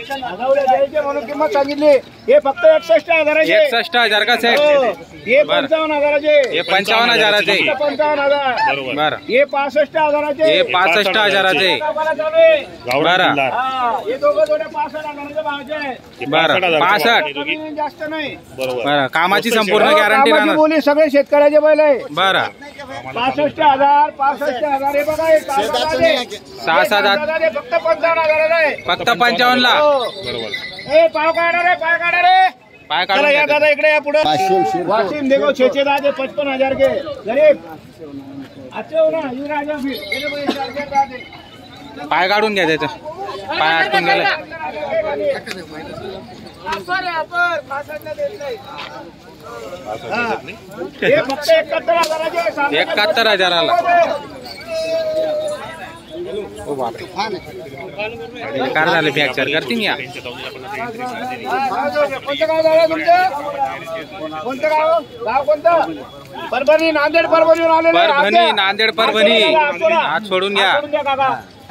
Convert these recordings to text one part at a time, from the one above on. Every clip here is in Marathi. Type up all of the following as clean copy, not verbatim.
म्हणून किंमत सांगितली. हे फक्त 61,000. 61,000 का सेट? हे 55,000. हे 55,000. 55,000. बरं. हे 65,000. हे 65,000. बरं हे दोघं जोड्या 65,000 भावाचे. बरं. 65 जास्त नाही. बरं. कामाची संपूर्ण गॅरंटी राहणार. बोली सगळे शेतकऱ्याचे बैल आहे. बरं. 65,000. 65,000. हे बघा 6,7 फक्त 55,000 आहे. फक्त 55 ला. हे पाव काढा रे, पाय काढा रे. पाय चला या काढून दादा इकडे या पुढे. वाशिम देखो 6,6 55,000 के गरीब अच्छे हो ना. ये राजा फिर ये देखो, ये 4,000 दादे. पाय काढून घ्या त्याचं. पाय अटकून गेलं. हे फक्त 71,000 71,000 ओ बापरे. कार झाले फ्रॅक्चर करतील या. कोणतं गाव झालं तुमचं? कोणतं गाव? गाव कोणतं? परभणी. नांदेड परभणीहून आलेलं आहे. परभणी नांदेड परभणी. हात सोडून घ्या.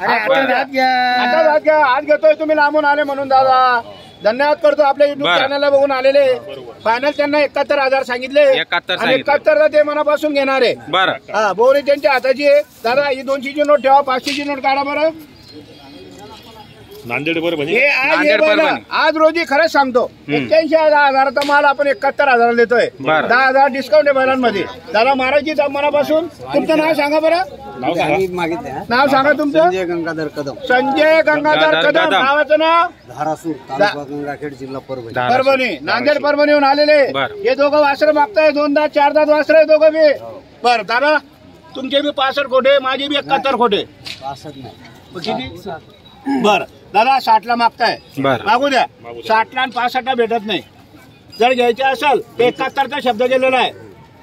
आता घ्या. आज घेतोय तुम्ही लांबून आले म्हणून दादा धन्यवाद करतो. आपल्या युट्यूब चॅनलला बघून आलेले. फायनल त्यांना 71,000 सांगितले. 71 ते मनापासून घेणार आहे. बरं. हा बोरी त्यांच्या हाताची आहे. दादा ही 200ची नोट ठेवा. 500ची नोट काढा बरं. नांदेड परभणी. आज रोजी खरंच सांगतो 81,000चा माल आपण 71,000 देतोय. 10,000 डिस्काउंट आहे बैलांमध्ये. दादा महाराजची मनापासून तुमचं नाव सांगा बरं. नाव सांगा तुमचं. संजय गंगाधर कदम. संजय गंगाधर कदम. गावाचं नाव धारासूर, तालुका गंगाखेड, जिल्हा परभणी. परभणी. नांदेड परभणीहून आलेले. हे दोघं वासरं मागताय. 2 दात 4 दात वासरं आहे दोघं बी. बरं दादा तुमचे बी 65 खोटे, माझे बी 71 खोटे. 65 नाही. किती? बरं दादा 60ला मागताय. मागू द्या. 60ला आणि 65ला भेटत नाही. जर घ्यायचे असेल तर 71चा शब्द गेलेला आहे.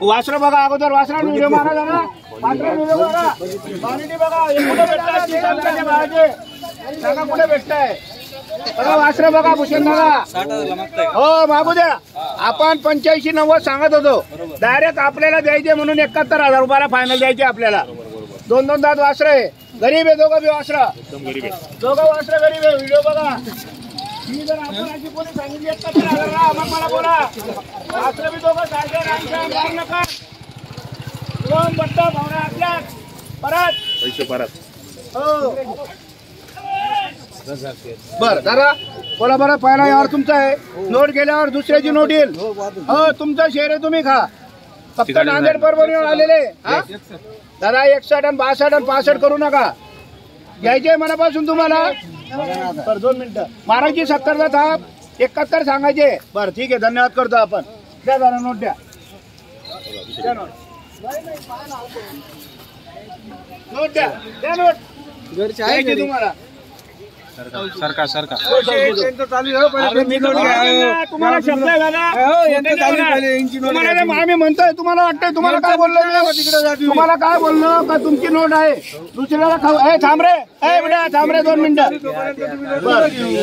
वासरं बघा अगोदर. वासरा व्हिडिओ मारा जरा. व्हिडिओ बघा. क्वालिटी बघा. कुठे भेटताय? सांगा कुठे भेटताय? बघा वासरं बघा भूषण दादा. हो मागू द्या. आपण 85-90 सांगत होतो. डायरेक्ट आपल्याला द्यायचे म्हणून 71,000 रुपयाला फायनल द्यायचे आपल्याला. 2 दात वासरं आहे. गरीब आहे दोघं बी वासरं. दोघं वासरं गरीब आहे. व्हिडिओ बघा. मी जर आपण अशी कोणी सांगितली 71,000 मग मला बोला. वासरं बी दोघं सारखे नका. 2 बट्टा भावना आपल्याच परत पैसे परत. हो बर दादा बोला बरं. पहिला यावर तुमचा आहे. नोट गेल्यावर दुसऱ्याची नोट येईल. हो तुमचा शेअर आहे तुम्ही खा. फक्त नांदेड परभणीवर आलेले. हा दादा 61 आणि 62 आणि 65 करू नका. घ्यायचे मनापासून तुम्हाला. बरं 2 मिनिटं. महाराजची 70चा थाप 71 सांगायचे. बरं ठीक आहे. धन्यवाद करतो आपण. द्या दादा नोट द्या. नोट द्या. द्या नोट. घरचे तुम्हाला. सरका तुम्हाला शब्द आहे दादा. आम्ही म्हणतोय तुम्हाला वाटतंय. तुम्हाला काय बोललो? तुम्हाला काय बोललो का तुमची नोट आहे दुसऱ्याला खाऊ. थांब रे. बेटा थांब रे 2 मिनिटं.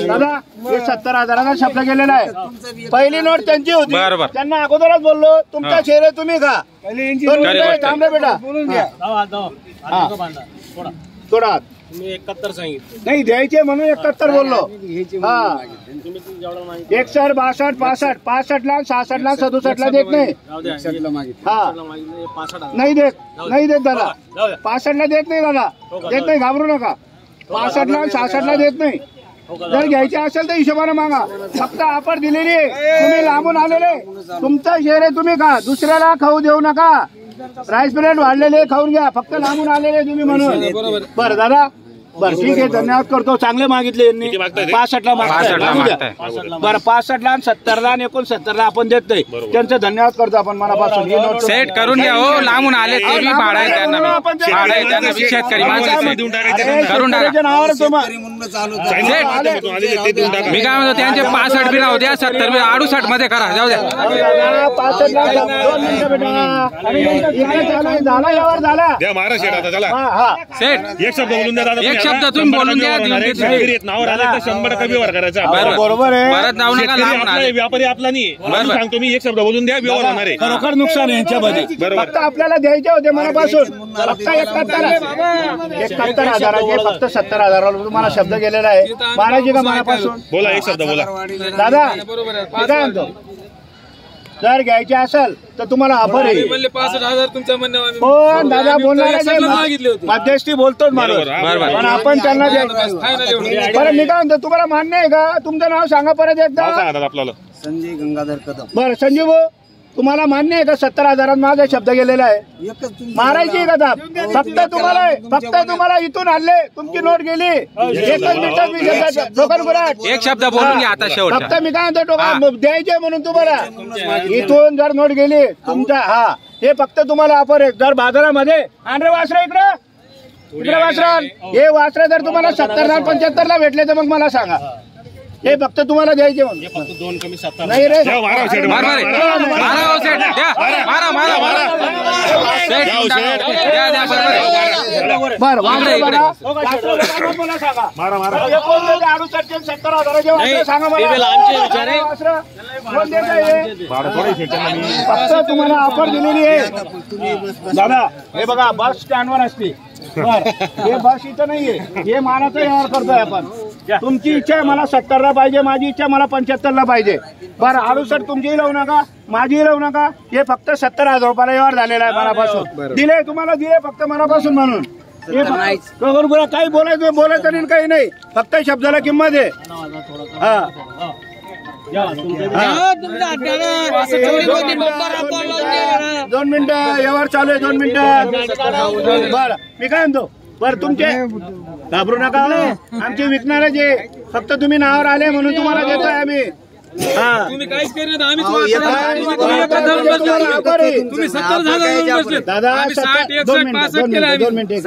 दादा हे 70,000चा शब्द गेलेला आहे. पहिली नोट त्यांची होती. त्यांना अगोदरच बोललो तुमचा शेअर आहे तुम्ही खा. 2 मिनिटं थांब रे बेटा. थोडा तुम्ही 71 सांगितलं. नाही द्यायचे म्हणून 71 बोललो. हा 61, 62, 65, 65ला 66ला 67ला देत नाही. हा नाही देत दादा. 65ला देत नाही दादा. देत नाही. घाबरू नका. 65ला 66ला देत नाही. जर घ्यायचे असेल तर हिशोबाने मागा. फक्त ऑफर दिलेली आहे. तुम्ही लांबून आलेले. तुमचा शेअर आहे तुम्ही खा. दुसऱ्याला खाऊ देऊ नका. राईस ब्रेड वाढलेले खाऊन घ्या. फक्त लांबून आलेले तुम्ही म्हणून. बरं दादा बरं ठीक आहे. धन्यवाद करतो. चांगले मागितले यांनी. 65ला मागताय. बरं 65ला आणि 70ला आणि 69ला आपण देत नाही. त्यांचं धन्यवाद करतो आपण मनापासून. सेट करून घ्या. हो लांबून आले ते बी भाडा आहे त्यांना. भाडा आहे त्यांना. शेतकरी माणसं करून टाका. मी काय म्हणतो त्यांचे 65 बी राहू द्या. 70 बी 68 मध्ये करा. जाऊ द्या. 65ला झाला यावर झाला. द्या महाराष्ट्र सेट. एक शब्द बोलून द्या दादा. शब्द तुम्ही बोलून द्या, देऊन देतो. नावावर आले तर 100% व्यवहार करायचा. बरोबर. बरोबर आहे. परत जाऊ नका, शेतकरी लांबून आपला आले. आहे, व्यापारी आपला नाही. म्हणून सांगतो मी, एक शब्द बोलून द्या, व्यवहार होणार आहे. खरोखर नुकसान आहे यांच्यामध्ये. फक्त आपल्याला द्यायचे होते मनापासून फक्त 71,000 फक्त 70,000 तुम्हाला शब्द गेलेला आहे. मारायची का मनापासून? बोला, एक शब्द बोला. दादा मी काय म्हणतो, जर घ्यायचे असेल तर तुम्हाला ऑफर आहे. 65,000 तुमच्या म्हणण्यावर पण दादा बोलणार मागितले होते. मध्यस्थी बोलतोच माणूस, बरोबर. पण आपण त्यांना द्यायचं. बरं मी काय म्हणतो, तुम्हाला मान्य आहे का? तुमचं नाव सांगा परत एकदा. नाव सांगा दादा आपल्याला. संजय गंगाधर कदम. बरं संजीव भाऊ, तुम्हाला मान्य आहे का 70,000 माझा शब्द गेलेला आहे? एकच तुमची मारायची का दाब? फक्त तुम्हाला इथून आणले, तुमची नोट गेली. एकच मिनिटात मी देतो. टोकन गुराट. एक शब्द बोलून घ्या आता शेवटचा. फक्त मी काय म्हणतो, टोकन द्यायचे म्हणून तुम्हाला इथून जर नोट गेली तुमच्या, हा हे फक्त तुम्हाला ऑफर आहे. जर बाजारामध्ये आणरे वासरा इकडे वासरा, हे वासरा जर तुम्हाला 70,000 75,000 भेटले तर मग मला सांगा. हे फक्त तुम्हाला द्यायचे म्हणून. नाही रे, द्या, मारा शेठ, मारा रे. मारा हो सेठ, द्या. मारा. सेठ, द्या, बरोबर. बरं वासरे इकडे. बघा. वासरे बघा, मग मला सांगा. हे कोण देते? 68,000 वासरे सांगा मला. वासरं कोण देते हे? फक्त तुम्हाला ऑफर दिलेली आहे दादा. हे बघा, बस स्टँडवर असते. बर, हे बस इथं नाहीये, हे मानाचा व्यवहार करतोय आपण. तुमची इच्छा आहे मला 70ला पाहिजे, माझी इच्छा मला 75ला पाहिजे. बरं 68 तुमचीही लावू नका, माझीही लावू नका. हे फक्त 70,000 रुपयाला व्यवहार झालेला आहे मनापासून. दिले तुम्हाला, दिले फक्त मनापासून म्हणून. हे काही बोलायचं नाही, काही नाही. फक्त शब्दाला किंमत आहे. हा 2 मिनिटं व्यवहार चालू आहे. 2 मिनिटं. बरं मी काय म्हणतो, बरं तुमचे घाबरू नका, आमचे विकणारे फक्त तुम्ही नावावर आले म्हणून तुम्हाला देतोय आम्ही. तुम्ही काहीच करीत नाही. तुम्ही 70,000 बसले. दादा आम्ही 60, 61, 65 केलं आम्ही. 2 मिनिटं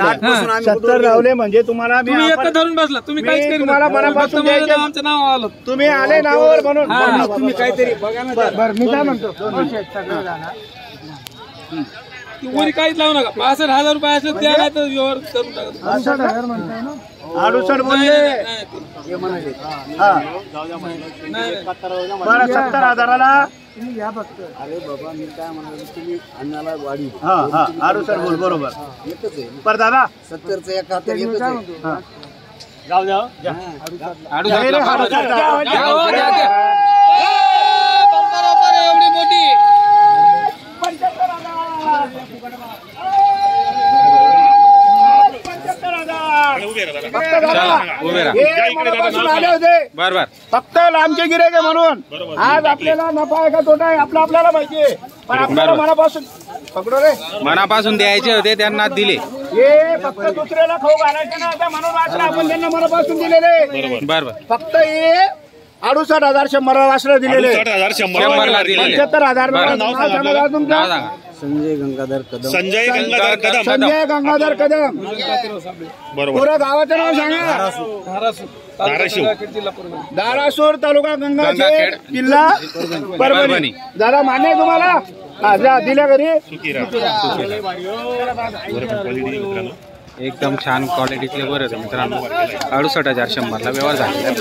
70 लावले म्हणजे तुम्हाला मी तुम्ही offer- एकच धरून बसला. तुम्ही काहीच करीत तुम्हाला मनापासून द्यायचे. आमचं नाव आलं. तुम्ही आले नावावर म्हणून. तुम्ही काहीतरी बघा ना. बरं मी काय म्हणतो, वरी काहीच लावू नका. 65,000 रुपये असले द्या, नाही तर व्यवहार करून टाका. 68 बोलले. हा बरं 70,000ला. अरे बाबा मी काय म्हणालो, तुम्ही अन्नाला वाढी. हा 68 बोल, बरोबर. एकच आहे. पर दादा 70चं 71 एकच आहे. जाऊ द्या. अडुसष्ट ला पाठवा. द्या, द्या. एवढी मोठी उभे राहा दादा. चला, उभे राहा. आले होते बरोबर. फक्त लांबचे गिऱ्हाईक आहे म्हणून. आज आपल्याला नफा आहे का तोटा आहे आपल्याला माहिती आहे, पण आपल्याला मनापासून पकडो रे. मनापासून द्यायचे होते, त्यांना दिले. हे फक्त दुसऱ्याला खाऊ घालायचे ना आता म्हणून वासरं आपण त्यांना मनापासून दिलेले. बरोबर. फक्त हे 68,000 100 वासरं दिलेले. 68,000 दिलेले. 75,000 बरं. नाव सांगा नाव तुमचं. सांगा. संजय गंगाधर कदम. संजय गंगाधर कदम. संजय गंगाधर कदम. बरोबर. पुरं गावाचं नाव सांगा. धाराशिव. धारासूर तालुका गंगाखेड गंगाखेड, जिल्हा परभणी. परभणी. दादा मान्य आहे तुम्हाला? हा जा, दिल्या घरी. एकदम छान क्वालिटीतले बरं मित्रांनो. 68,100 ला व्यवहार झालेला आहे.